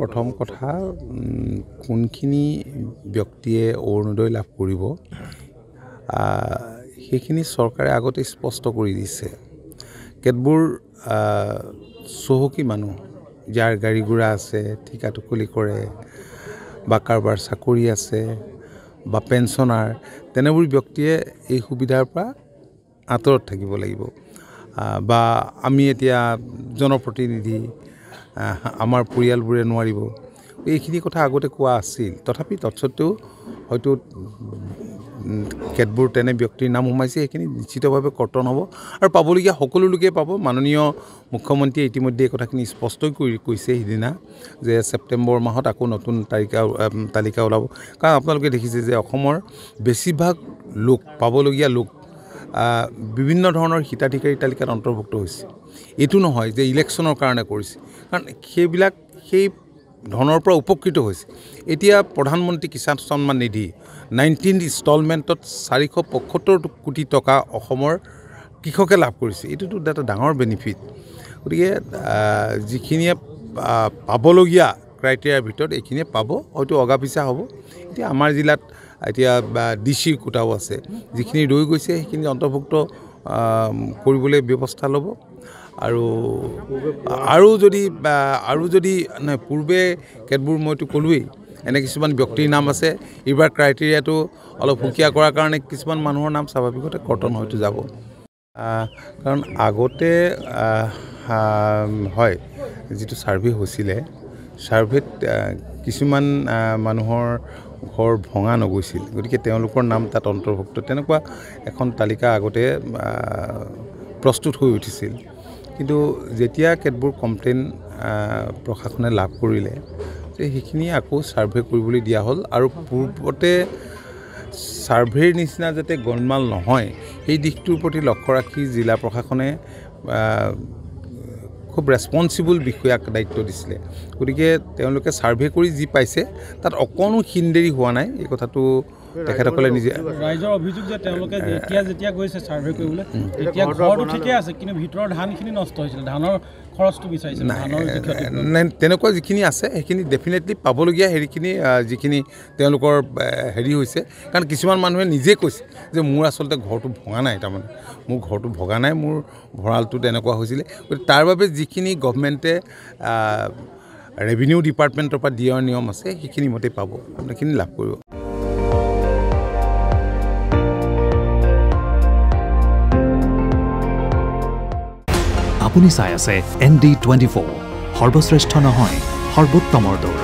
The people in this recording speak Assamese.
প্ৰথম কথা কোনখিনি ব্যক্তিয়ে অৰুণোদয় লাভ কৰিব সেইখিনি চৰকাৰে আগতে স্পষ্ট কৰি দিছে কেতবোৰ চহকী মানুহ যাৰ গাড়ী ঘোঁৰা আছে ঠিকা টুকুলি কৰে বা কাৰোবাৰ চাকৰি আছে বা পেঞ্চনাৰ তেনেবোৰ ব্যক্তিয়ে এই সুবিধাৰ পৰা আঁতৰত থাকিব লাগিব বা আমি এতিয়া জনপ্ৰতিনিধি আমাৰ পৰিয়ালবোৰে নোৱাৰিব এইখিনি কথা আগতে কোৱা আছিল তথাপি তৎসত্ত্বেও হয়তো কেতবোৰ তেনে ব্যক্তিৰ নাম সোমাইছে সেইখিনি নিশ্চিতভাৱে কৰ্তন হ'ব আৰু পাবলগীয়া সকলো লোকে পাব মাননীয় মুখ্যমন্ত্ৰীয়ে ইতিমধ্যে এই কথাখিনি স্পষ্টই কৰি কৈছে সিদিনা যে ছেপ্টেম্বৰ মাহত আকৌ নতুন তালিকা ওলাব কাৰণ আপোনালোকে দেখিছে যে অসমৰ বেছিভাগ লোক পাবলগীয়া লোক বিভিন্ন ধৰণৰ হিতাধিকাৰী তালিকাত অন্তৰ্ভুক্ত হৈছে এইটো নহয় যে ইলেকশ্যনৰ কাৰণে কৰিছে কাৰণ সেইবিলাক সেই ধনৰ পৰা উপকৃত হৈছে এতিয়া প্ৰধানমন্ত্ৰী কিষাণ সন্মান নিধি 19 ইনষ্টলমেণ্টত 475 কোটি টকা অসমৰ কৃষকে লাভ কৰিছে এইটোতো এটা ডাঙৰ বেনিফিট গতিকে যিখিনিয়ে পাবলগীয়া ক্ৰাইটেৰিয়াৰ ভিতৰত এইখিনিয়ে পাব হয়তো অগাপিছা হ'ব এতিয়া আমাৰ জিলাত এতিয়া ডিচিৰ কোটাও আছে যিখিনি ৰৈ গৈছে সেইখিনি অন্তৰ্ভুক্ত কৰিবলৈ ব্যৱস্থা ল'ব আৰু যদি পূৰ্বে কেতবোৰ মইতো ক'লোৱেই এনে কিছুমান ব্যক্তিৰ নাম আছে এইবাৰ ক্ৰাইটেৰিয়াটো অলপ সুকীয়া কৰাৰ কাৰণে কিছুমান মানুহৰ নাম স্বাভাৱিকতে কৰ্তন হয়তো যাব কাৰণ আগতে হয় যিটো ছাৰ্ভে হৈছিলে ছাৰ্ভেত কিছুমান মানুহৰ ঘৰ ভঙা নগৈছিল গতিকে তেওঁলোকৰ নাম তাত অন্তৰ্ভুক্ত তেনেকুৱা এখন তালিকা আগতে প্ৰস্তুত হৈ উঠিছিল কিন্তু যেতিয়া কেতবোৰ কমপ্লেইন প্ৰশাসনে লাভ কৰিলে যে সেইখিনি আকৌ ছাৰ্ভে কৰিবলৈ দিয়া হ'ল আৰু পূৰ্বতে ছাৰ্ভেৰ নিচিনা যাতে গণমাল নহয় সেই দিশটোৰ প্ৰতি লক্ষ্য ৰাখি জিলা প্ৰশাসনে খুব ৰেছপন্সিবল বিষয়াক দায়িত্ব দিছিলে গতিকে তেওঁলোকে ছাৰ্ভে কৰি যি পাইছে তাত অকণো হিনদেৰি হোৱা নাই এই কথাটো তেখেতসকলে নিজে ৰাইজৰ অভিযোগ যে তেওঁলোকে যেতিয়া গৈছে ছাৰ্ভে কৰিবলৈ তেতিয়া ঘৰটো ঠিকে আছে কিন্তু ভিতৰৰ ধানখিনি নষ্ট হৈছিল ধানৰ খৰচটো বিচাৰিছিল তেনেকুৱা যিখিনি আছে সেইখিনি ডেফিনেটলি পাবলগীয়া হেৰিখিনি যিখিনি তেওঁলোকৰ হেৰি হৈছে কাৰণ কিছুমান মানুহে নিজে কৈছে যে মোৰ আচলতে ঘৰটো ভঙা নাই তাৰমানে মোৰ ঘৰটো ভগা নাই মোৰ ভঁৰালটো তেনেকুৱা হৈছিলে গতিকে তাৰ বাবে যিখিনি গভৰ্ণমেণ্টে ৰেভিনিউ ডিপাৰ্টমেণ্টৰ পৰা দিয়াৰ নিয়ম আছে সেইখিনি মতে পাব সেইখিনি লাভ কৰিব আপুনি চাই আছে ND24 সৰ্বশ্ৰেষ্ঠ নহয় সৰ্বোত্তমৰ দৌৰ